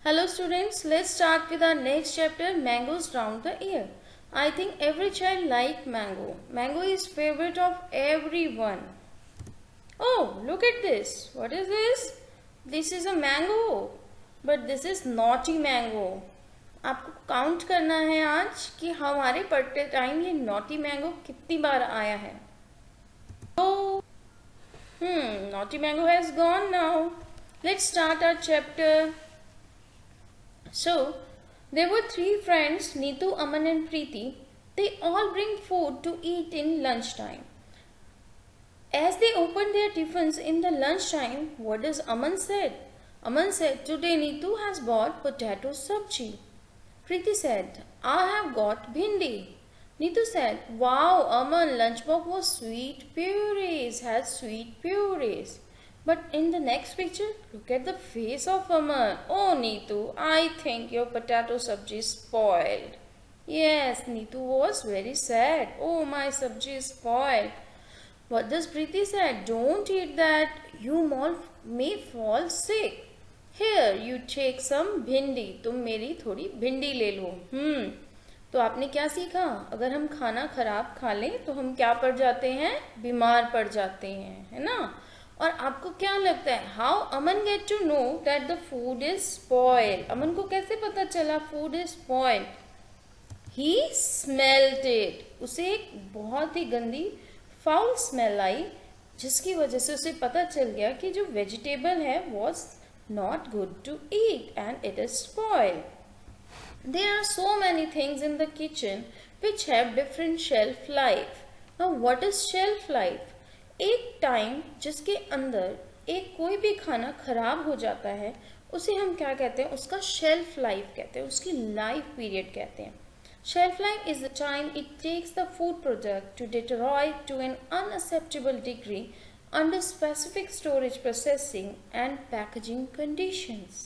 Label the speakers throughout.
Speaker 1: Hello students, let's start with our next chapter, mangoes round the year. I think every child like mango. Mango is favorite of everyone. Oh, look at this. What is this? This is a mango. But this is naughty mango. आपको count करना है आज कि हमारे पढ़ते time ये naughty mango कितनी बार आया है. तो naughty mango has gone now. Let's start our chapter. So, there were three friends, Neetu, Aman and Preeti. They all bring food to eat in lunchtime. As they opened their tiffins in the lunchtime, what does Aman said? Aman said, today Neetu has bought potato sabji. Preeti said, I have got bhindi. Neetu said, wow, Aman, lunchbox was sweet purees, has sweet purees. But in the next picture, look at the face of Aman. Oh, Neetu, I think your potato sabji is spoiled. Yes, Neetu was very sad. Oh, my sabji is spoiled. What does Preeti say? Don't eat that. You all may fall sick. Here, you take some भिंडी. तुम मेरी थोड़ी भिंडी ले लो. तो आपने क्या सीखा? अगर हम खाना खराब खा लें तो हम क्या पड़ जाते हैं? बीमार पड़ जाते हैं, है ना? और आपको क्या लगता है? How Aman get to know that the food is spoil? Aman को कैसे पता चला food is spoil? He smelled it. उसे एक बहुत ही गंदी फाउल स्मेल आई, जिसकी वजह से उसे पता चल गया कि जो वेजिटेबल है was not good to eat and it is spoil. There are so many things in the kitchen which have different shelf life. Now what is shelf life? एक टाइम जिसके अंदर एक कोई भी खाना खराब हो जाता है उसे हम क्या कहते हैं? उसका शेल्फ लाइफ कहते हैं, उसकी लाइफ पीरियड कहते हैं. Shelf life is the time it takes the food product to deteriorate to an unacceptable degree under specific storage, processing and packaging conditions.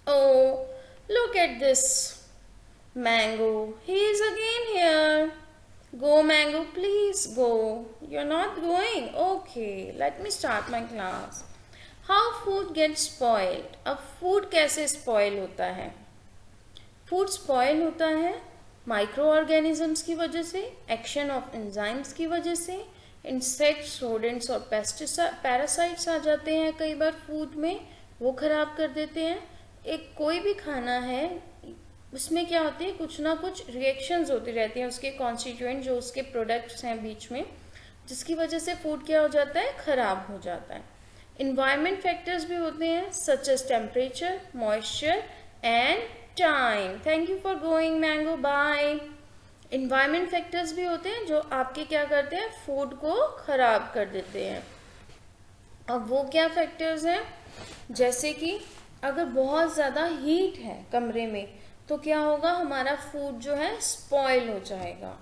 Speaker 1: Oh, look at this mango. He is again here. Go mango, please go. You're not going? Okay, let me start my class. How food gets spoiled? अब food कैसे spoil होता है? Food spoil होता है micro organisms की वजह से, action of enzymes की वजह से. इंसेक्ट्स, रोडेंट्स और पैरासाइट्स आ जाते हैं कई बार फूड में, वो खराब कर देते हैं. एक कोई भी खाना है उसमें क्या होती है, कुछ ना कुछ रिएक्शंस होती रहती हैं उसके कॉन्स्टिट्यूएंट जो उसके प्रोडक्ट्स हैं बीच में, जिसकी वजह से फूड क्या हो जाता है? खराब हो जाता है. इन्वायरमेंट फैक्टर्स भी होते हैं such as temperature, moisture and time. Thank you for going mango, bye. Environment factors भी होते हैं जो आपके क्या करते हैं? फूड को खराब कर देते हैं. अब वो क्या फैक्टर्स हैं? जैसे कि अगर बहुत ज़्यादा हीट है कमरे में तो क्या होगा? हमारा फूड जो है स्पॉइल हो जाएगा.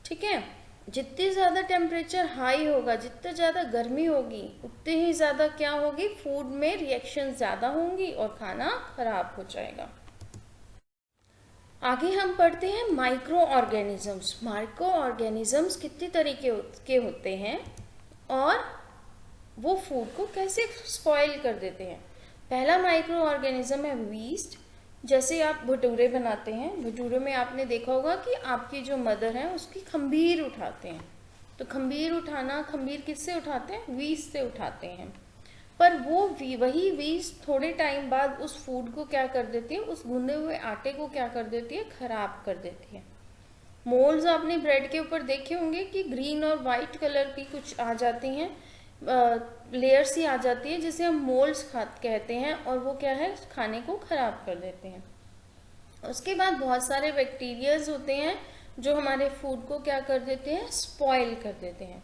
Speaker 1: ठीक है, जितनी ज़्यादा टेम्परेचर हाई होगा, जितना ज़्यादा गर्मी होगी, उतनी ही ज़्यादा क्या होगी? फूड में रिएक्शन ज़्यादा होंगी और खाना खराब हो जाएगा. आगे हम पढ़ते हैं माइक्रो ऑर्गेनिजम्स. माइक्रो ऑर्गेनिजम्स कितने तरीके के होते हैं और वो फूड को कैसे स्पॉइल कर देते हैं. पहला माइक्रो ऑर्गेनिज्म है वीस्ट. जैसे आप भटूरे बनाते हैं, भटूरे में आपने देखा होगा कि आपकी जो मदर है उसकी खंबीर उठाते हैं. तो खंबीर उठाना, खंबीर किससे उठाते हैं? वीस्ट से उठाते हैं. पर वो वही वीस्ट थोड़े टाइम बाद उस फूड को क्या कर देती है? उस गूंदे हुए आटे को क्या कर देती है? खराब कर देती है. मोल्ड्स आपने ब्रेड के ऊपर देखे होंगे कि ग्रीन और वाइट कलर की कुछ आ जाती हैं, लेयर्स ही आ जाती है, जिसे हम मोल्ड्स कहते हैं, और वो क्या है? खाने को खराब कर देते हैं. उसके बाद बहुत सारे बैक्टीरियाज होते हैं जो हमारे फूड को क्या कर देते हैं? स्पॉइल कर देते हैं.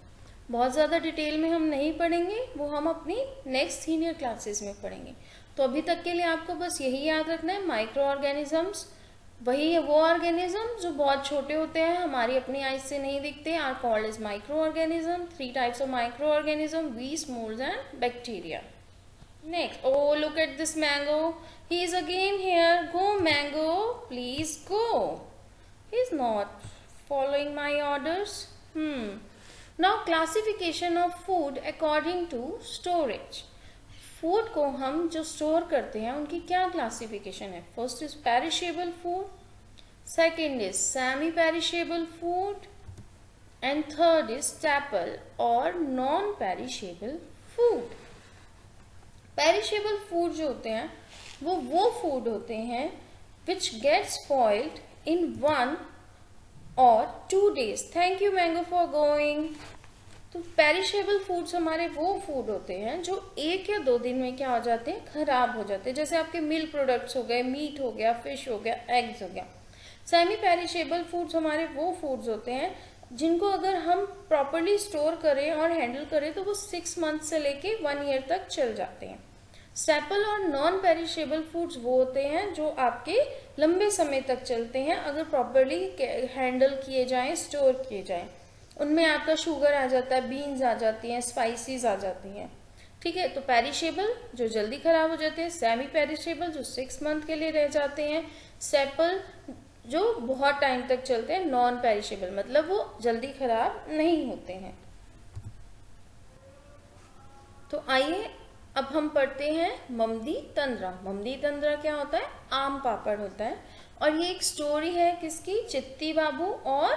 Speaker 1: बहुत ज़्यादा डिटेल में हम नहीं पढ़ेंगे, वो हम अपनी नेक्स्ट सीनियर क्लासेस में पढ़ेंगे. तो अभी तक के लिए आपको बस यही याद रखना है, माइक्रो ऑर्गेनिजम्स वही है वो ऑर्गेनिज्म जो बहुत छोटे होते हैं, हमारी अपनी आइज से नहीं दिखते, are called as microorganism. 3 types of microorganism, yeast, moulds and bacteria. Next, oh look at this mango. He is again here. Go mango, please go. He is not following my orders. Now classification of food according to storage. Food को हम जो store करते हैं उनकी क्या classification है? First is perishable food, second is semi perishable food, and third is staple और non perishable food. Perishable food जो होते हैं वो फूड होते हैं विच गेट स्पॉइल्ड इन 1 और 2 days। Thank you mango for going. तो पेरिशेबल फूड्स हमारे वो फूड होते हैं जो 1 या 2 दिन में क्या हो जाते हैं? खराब हो जाते हैं। जैसे आपके मिल्क प्रोडक्ट्स हो गए, मीट हो गया, फिश हो गया, एग्स हो गया। सेमी पेरिशेबल फूड्स हमारे वो फूड्स होते हैं जिनको अगर हम प्रॉपरली स्टोर करें और हैंडल करें तो वो 6 मंथ से लेके 1 ईयर तक चल जाते हैं। स्टेपल और नॉन पेरिशेबल फूड्स वो होते हैं जो आपके लंबे समय तक चलते हैं अगर प्रॉपरली हैंडल किए जाएं, स्टोर किए जाएं। उनमें आपका शुगर आ जाता है, बीन्स आ जाती हैं, स्पाइसेस आ जाती हैं। ठीक है, तो पेरिशेबल जो जल्दी खराब हो जाते हैं, सेमी पेरिशेबल जो 6 मंथ के लिए रह जाते हैं, स्टेपल जो बहुत टाइम तक चलते हैं, नॉन पेरिशेबल मतलब वो जल्दी खराब नहीं होते हैं। तो आइए अब हम पढ़ते हैं ममदी तंद्रा। ममदी तंद्रा क्या होता है? आम पापड़ होता है और ये एक स्टोरी है किसकी? चित्ती बाबू और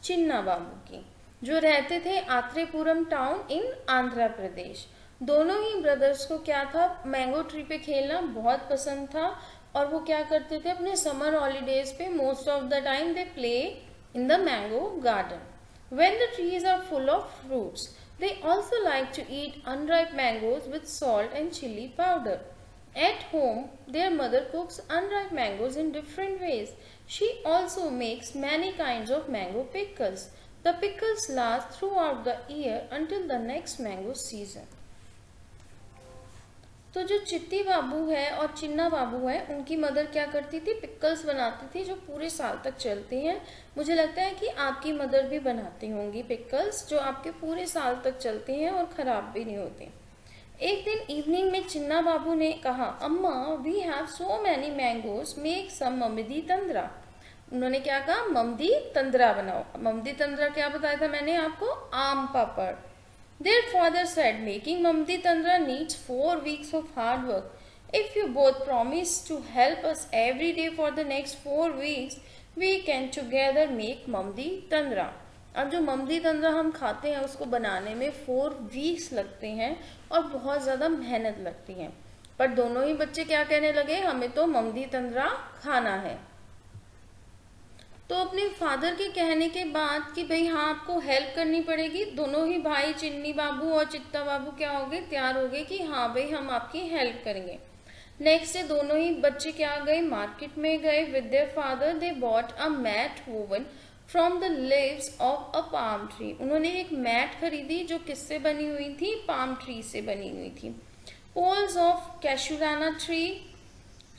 Speaker 1: चिन्ना बाबू की, जो रहते थे आत्रेपुरम टाउन इन आंध्र प्रदेश। दोनों ही ब्रदर्स को क्या था? मैंगो ट्री पे खेलना बहुत पसंद था और वो क्या करते थे? अपने समर हॉलीडेज पे most of the time they play in the mango garden when the trees are full of fruits. They also like to eat unripe mangoes with salt and chili powder. At home, their mother cooks unripe mangoes in different ways. She also makes many kinds of mango pickles. The pickles last throughout the year until the next mango season. तो जो चित्ती बाबू है और चिन्ना बाबू है उनकी mother क्या करती थी? पिकल्स बनाती थी जो पूरे साल तक चलती हैं। मुझे लगता है कि आपकी मदर भी बनाती होंगी पिकल्स जो आपके पूरे साल तक चलते हैं और ख़राब भी नहीं होते। एक दिन इवनिंग में चिन्ना बाबू ने कहा, अम्मा we have so many mangoes, make some mamidi tandra. उन्होंने क्या कहा? ममदी तंद्रा बनाओ। ममदी तंद्रा क्या बताया था मैंने आपको? आम पापड़। Their father said, making Mamdi Tandra needs 4 weeks of hard work. If you both promise to help us every day for the next 4 weeks, we can together make Mamdi Tandra. अब जो ममदी तंद्रा हम खाते हैं उसको बनाने में 4 वीक्स लगते हैं और बहुत ज़्यादा मेहनत लगती है। पर दोनों ही बच्चे क्या कहने लगे? हमें तो ममदी तंद्रा खाना है। तो अपने फादर के कहने के बाद कि भाई हाँ आपको हेल्प करनी पड़ेगी, दोनों ही भाई चिन्नी बाबू और चित्ता बाबू क्या हो गए? तैयार हो गए कि हाँ भाई हम आपकी हेल्प करेंगे। नेक्स्ट डे दोनों ही बच्चे क्या गए? मार्केट में गए with their father. They bought a mat woven from the leaves of a palm tree. उन्होंने एक मैट खरीदी जो किससे बनी हुई थी? पाम ट्री से बनी हुई थी। Poles of casuarina tree,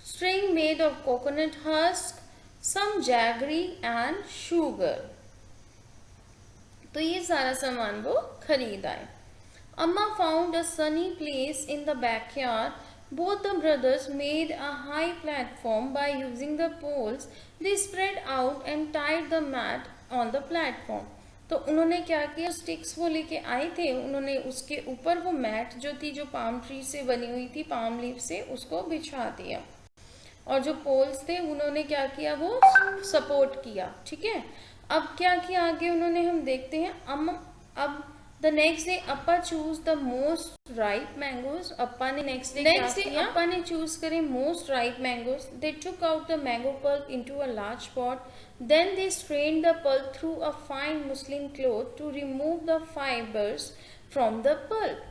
Speaker 1: string made of coconut husk, some jaggery and sugar। तो ये सारा सामान वो खरीद आए। अम्मा found a sunny place in the backyard. Both the brothers made a high platform by using the poles. They spread out and tied the mat on the platform. तो उन्होंने क्या किया? स्टिक्स वो लेके आए थे, उन्होंने उसके ऊपर वो मैट जो थी, जो पाम ट्री से बनी हुई थी, पाम लीफ से, उसको बिछा दिया और जो पोल्स थे उन्होंने क्या किया? वो सपोर्ट किया। ठीक है, अब क्या किया आगे उन्होंने? हम देखते हैं। अब द नेक्स्ट डे अप्पा choose the most ripe mangoes. अप्पा ने नेक्स्ट डे अप्पा ने चूज करे most ripe mangoes. They took out the mango pulp into a large pot. Then they strained the pulp through a fine muslin cloth to remove the fibres from the pulp.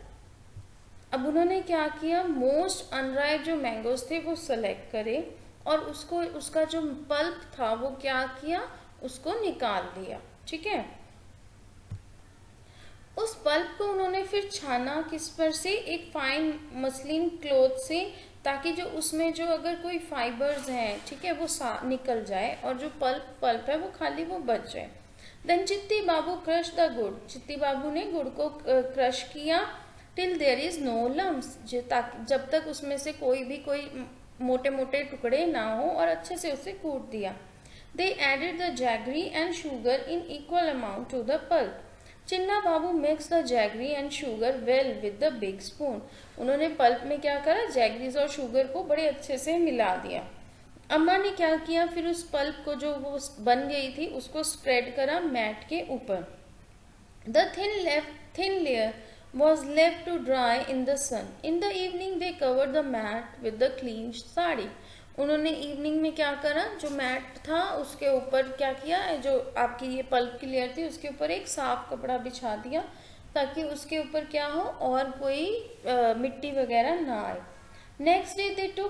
Speaker 1: अब उन्होंने क्या किया? Most unripe जो mangoes थे वो select करे और उसका जो पल्प था वो क्या किया? उसको निकाल दिया। ठीक है, उस पल्प को उन्होंने फिर छाना किस पर से? एक फाइन मसलिन क्लॉथ से, ताकि जो उसमें जो अगर कोई फाइबर्स हैं, ठीक है, वो निकल जाए और जो पल्प है वो खाली वो बच जाए। देन चित्ती बाबू क्रश द गुड़। चित्ती बाबू ने गुड़ को क्रश किया till there is no lumps, जब तक उसमें से कोई मोटे मोटे टुकड़े ना हो, और अच्छे से उसे कूट दिया। They added the jaggery and sugar in equal amount to the pulp. Chinna Babu mix the jaggery and sugar well with the big spoon. उन्होंने पल्प में क्या करा, जैगरीज और शुगर को बड़े अच्छे से मिला दिया। अम्मा ने क्या किया, फिर उस पल्प को जो वो बन गई थी उसको स्प्रेड करा मैट के ऊपर। The thin layer was left to dry in the sun. In the evening they covered the mat with the clean sari. उन्होंने इवनिंग में क्या करा, जो मैट था उसके ऊपर क्या किया, जो आपकी ये पल्प की लेयर थी उसके ऊपर एक साफ कपड़ा बिछा दिया ताकि उसके ऊपर क्या हो और कोई मिट्टी वगैरह ना आए। Next day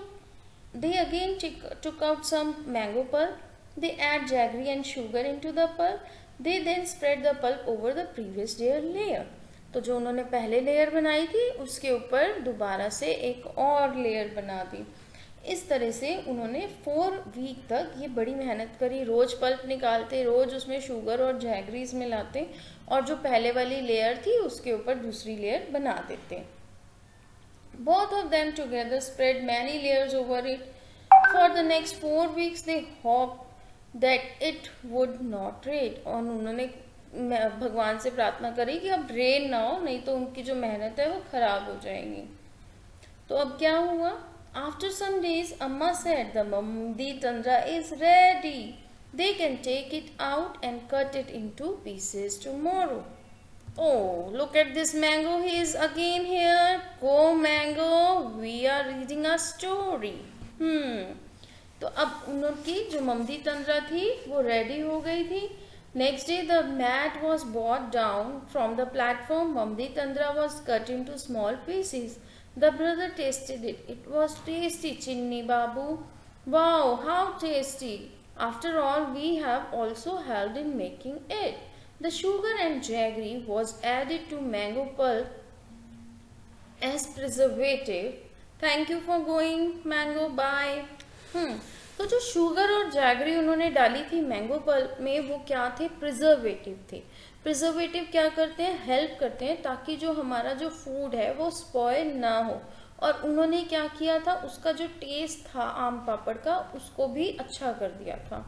Speaker 1: they again took out some mango pulp. They add jaggery and sugar into the pulp. They then spread the pulp over the previous layer. तो जो उन्होंने पहले लेयर बनाई थी उसके ऊपर दोबारा से एक और लेयर बना दी। इस तरह से उन्होंने 4 वीक तक ये बड़ी मेहनत करी। रोज पल्प निकालते, रोज उसमें शुगर और जैगरीज मिलाते और जो पहले वाली लेयर थी उसके ऊपर दूसरी लेयर बना देते। Both of them together spread many layers over it. For the next 4 weeks they hoped that it would not rain. और उन्होंने भगवान से प्रार्थना करी कि अब रेन ना हो, नहीं तो उनकी जो मेहनत है वो खराब हो जाएगी। तो अब क्या हुआ, After some days, Amma said the Mamdi Tandra is ready. They can take it out and cut it into pieces tomorrow. Oh, look at this mango. He is again here. Go mango. We are reading a story. तो अब उनकी जो ममदी तंद्रा थी वो ready हो गई थी। Next day the mat was brought down from the platform. Mamdi Tandra was cut into small pieces. The brother tasted it. It was tasty, Chinni Babu. Wow, how tasty. After all, we have also helped in making it. The sugar and jaggery was added to mango pulp as preservative. Thank you for going, mango. Bye. तो जो sugar और jaggery उन्होंने डाली थी mango pulp में वो क्या थे, प्रिजर्वेटिव थे। प्रिजर्वेटिव क्या करते हैं, हेल्प करते हैं ताकि जो हमारा जो फूड है वो स्पॉइल ना हो। और उन्होंने क्या किया था, उसका जो टेस्ट था आम पापड़ का उसको भी अच्छा कर दिया था।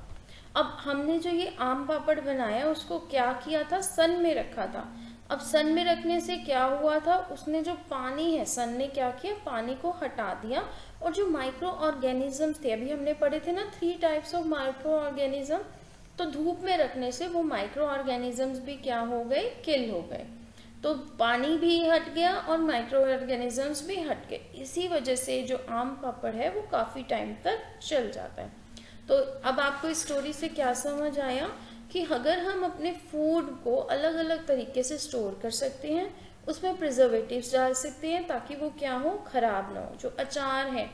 Speaker 1: अब हमने जो ये आम पापड़ बनाया उसको क्या किया था, सन में रखा था। अब सन में रखने से क्या हुआ था, उसने जो पानी है, सन ने क्या किया, पानी को हटा दिया और जो माइक्रो ऑर्गेनिजम्स थे, अभी हमने पढ़े थे ना 3 टाइप्स ऑफ माइक्रो ऑर्गेनिज्म, तो धूप में रखने से वो माइक्रो ऑर्गेनिजम्स भी क्या हो गए, किल हो गए। तो पानी भी हट गया और माइक्रो ऑर्गेनिजम्स भी हट गए। इसी वजह से जो आम पापड़ है वो काफ़ी टाइम तक चल जाता है। तो अब आपको इस स्टोरी से क्या समझ आया कि अगर हम अपने फूड को अलग अलग तरीके से स्टोर कर सकते हैं, उसमें प्रिजर्वेटिव्स डाल सकते हैं ताकि वो क्या हो, खराब ना हो। जो अचार है,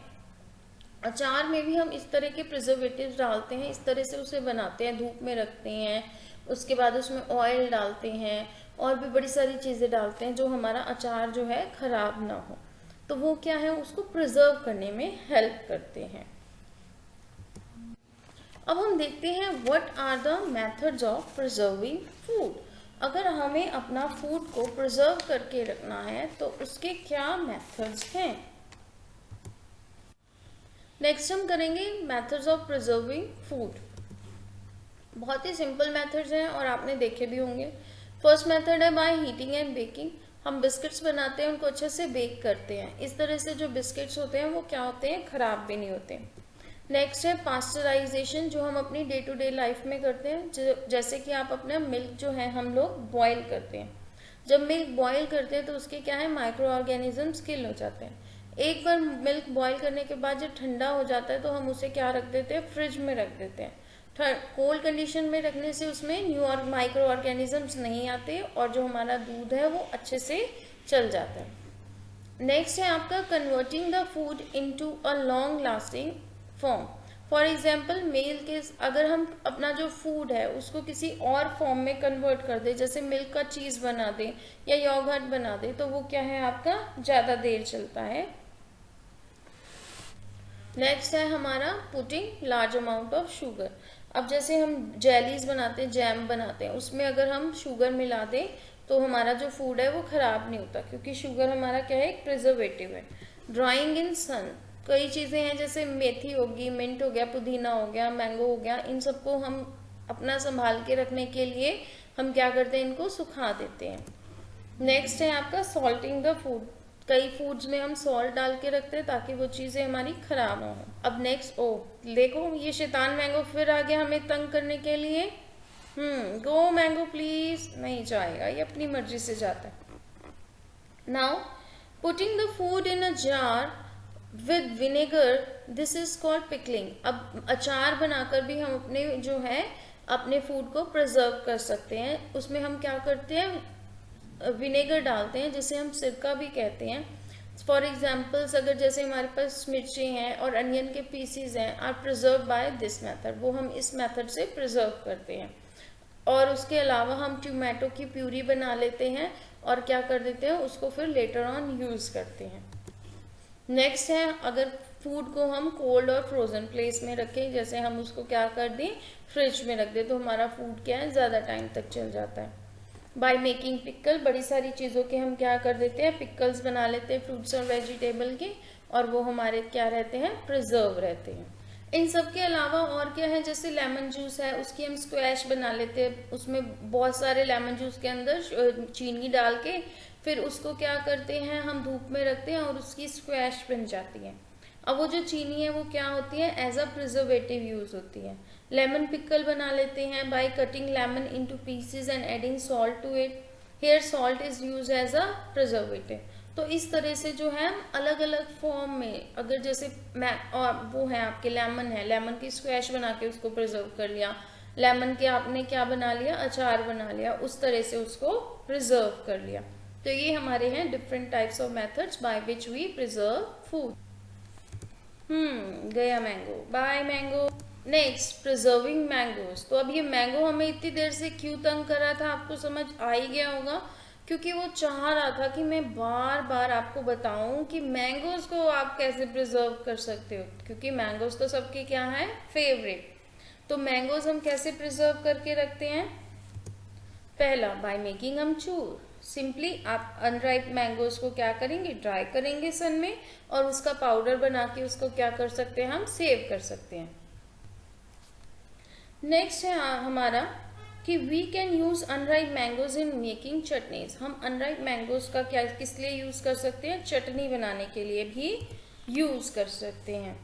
Speaker 1: अचार में भी हम इस तरह के प्रिजर्वेटिव्स डालते हैं, इस तरह से उसे बनाते हैं, धूप में रखते हैं, उसके बाद उसमें ऑयल डालते हैं और भी बड़ी सारी चीज़ें डालते हैं जो हमारा अचार जो है खराब ना हो। तो वो क्या है, उसको प्रिजर्व करने में हेल्प करते हैं। अब हम देखते हैं what are the methods of preserving food. अगर हमें अपना फूड को प्रिजर्व करके रखना है तो उसके क्या मेथड्स हैं। नेक्स्ट हम करेंगे मेथड्स ऑफ प्रिजर्विंग फूड। बहुत ही सिंपल मेथड्स हैं और आपने देखे भी होंगे। फर्स्ट मेथड है बाय हीटिंग एंड बेकिंग। हम बिस्किट्स बनाते हैं, उनको अच्छे से बेक करते हैं। इस तरह से जो बिस्किट्स होते हैं वो क्या होते हैं, खराब भी नहीं होते। नेक्स्ट है पास्चराइजेशन, जो हम अपनी डे टू डे लाइफ में करते हैं। जैसे कि आप अपना मिल्क जो है हम लोग बॉयल करते हैं। जब मिल्क बॉयल करते हैं तो उसके क्या है, माइक्रो ऑर्गेनिजम्स किल हो जाते हैं। एक बार मिल्क बॉयल करने के बाद जब ठंडा हो जाता है तो हम उसे क्या रख देते हैं, फ्रिज में रख देते हैं। कोल्ड कंडीशन में रखने से उसमें न्यू और माइक्रो ऑर्गेनिजम्स नहीं आते और जो हमारा दूध है वो अच्छे से चल जाता है। नेक्स्ट है आपका converting the food into a long lasting form. For example milk के, अगर हम अपना जो फूड है उसको किसी और फॉर्म में कन्वर्ट कर दे, जैसे मिल्क का चीज़ बना दे या योगर्ट बना दे, तो वो क्या है आपका ज़्यादा देर चलता है। नेक्स्ट है हमारा putting large amount of sugar. अब जैसे हम जेलीज बनाते हैं, जैम बनाते हैं, उसमें अगर हम शुगर मिला दें तो हमारा जो फूड है वो ख़राब नहीं होता, क्योंकि शुगर हमारा क्या है, एक प्रिजर्वेटिव है। ड्राइंग इन सन, कई चीज़ें हैं जैसे मेथी होगी, मिंट हो गया, पुदीना हो गया, मैंगो हो गया, इन सबको हम अपना संभाल के रखने के लिए हम क्या करते हैं, इनको सुखा देते हैं। नेक्स्ट है आपका सॉल्टिंग द फूड। कई फूड्स में हम सॉल्ट डाल के रखते हैं ताकि वो चीज़ें हमारी खराब ना हो। अब नेक्स्ट, ओ देखो ये शैतान मैंगो फिर आ गया हमें तंग करने के लिए। गो मैंगो प्लीज, नहीं जाएगा, ये अपनी मर्जी से जाता है। Now putting the food in a jar with vinegar, this is called pickling. अब अचार बनाकर भी हम अपने जो है अपने फूड को प्रिजर्व कर सकते हैं। उसमें हम क्या करते हैं, विनेगर डालते हैं, जिसे हम सिरका भी कहते हैं। फॉर एग्जाम्पल्स, अगर जैसे हमारे पास मिर्ची हैं और अनियन के पीसीज हैं, are preserve by this method, वो हम इस मेथड से प्रिजर्व करते हैं। और उसके अलावा हम टोमेटो की प्यूरी बना लेते हैं और क्या कर देते हैं, उसको फिर लेटर ऑन यूज करते हैं। नेक्स्ट है, अगर फूड को हम कोल्ड और फ्रोजन प्लेस में रखें, जैसे हम उसको क्या कर दें, फ्रिज में रख दें, तो हमारा फूड क्या है, ज़्यादा टाइम तक चल जाता है। बाय मेकिंग पिकल, बड़ी सारी चीज़ों के हम क्या कर देते हैं, पिकल्स बना लेते हैं फ्रूट्स और वेजिटेबल के, और वो हमारे क्या रहते हैं, प्रिजर्व रहते हैं। इन सब के अलावा और क्या है, जैसे लेमन जूस है, उसकी हम स्क्वैश बना लेते हैं। उसमें बहुत सारे लेमन जूस के अंदर चीनी डाल के फिर उसको क्या करते हैं, हम धूप में रखते हैं और उसकी स्क्वैश बन जाती है। अब वो जो चीनी है वो क्या होती है, एज अ प्रिजर्वेटिव यूज होती है। लेमन पिकल बना लेते हैं by cutting lemon into pieces and adding salt to it. Here salt is use as a preservative. तो इस तरह से जो है अलग अलग फॉर्म में, अगर जैसे और वो है आपके लेमन है, लेमन की स्क्वैश बना के उसको प्रिजर्व कर लिया, लेमन के आपने क्या बना लिया, अचार बना लिया, उस तरह से उसको प्रिजर्व कर लिया। तो ये हमारे हैं different types of methods by which we preserve food. गया mango, bye mango. Next, preserving mangoes. तो अब ये मैंगो हमें इतनी देर से क्यों तंग कर रहा था, आपको समझ आ ही गया होगा, क्योंकि वो चाह रहा था कि मैं बार बार आपको बताऊं कि मैंगोज को आप कैसे प्रिजर्व कर सकते हो, क्योंकि मैंगोज तो सबके क्या है, फेवरेट। तो मैंगोज हम कैसे प्रिजर्व करके रखते हैं, पहला बाय मेकिंग अमचूर। सिंपली आप अनराइप मैंगोज को क्या करेंगे, ड्राई करेंगे सन में, और उसका पाउडर बना के उसको क्या कर सकते हैं, हम सेव कर सकते हैं। नेक्स्ट है हमारा कि we can use unripe mangoes in making chutneys. हम अनराइप मैंगोज का क्या किस लिए यूज कर सकते हैं, चटनी बनाने के लिए भी यूज कर सकते हैं।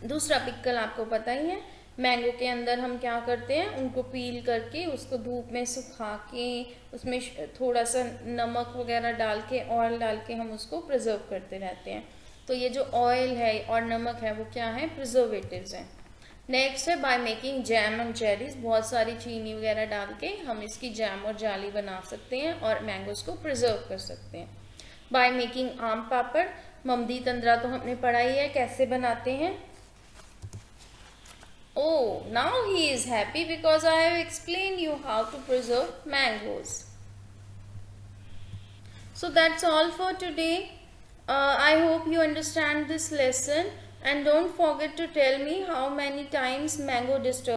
Speaker 1: दूसरा पिकल आपको पता ही है, मैंगो के अंदर हम क्या करते हैं, उनको पील करके उसको धूप में सुखा के उसमें थोड़ा सा नमक वगैरह डाल के, ऑयल डाल के हम उसको प्रिजर्व करते रहते हैं। तो ये जो ऑयल है और नमक है वो क्या है, प्रिजर्वेटिव्स हैं। नेक्स्ट है by making jam and jellies. बहुत सारी चीनी वगैरह डाल के हम इसकी जैम और जाली बना सकते हैं और मैंगोज को प्रिजर्व कर सकते हैं। बाय मेकिंग आम पापड़। ममदी तंद्रा तो हमने पढ़ा ही है कैसे बनाते हैं। Oh, now he is happy because I have explained you how to preserve mangoes. So that's all for today. I hope you understand this lesson, and don't forget to tell me how many times mango disturbs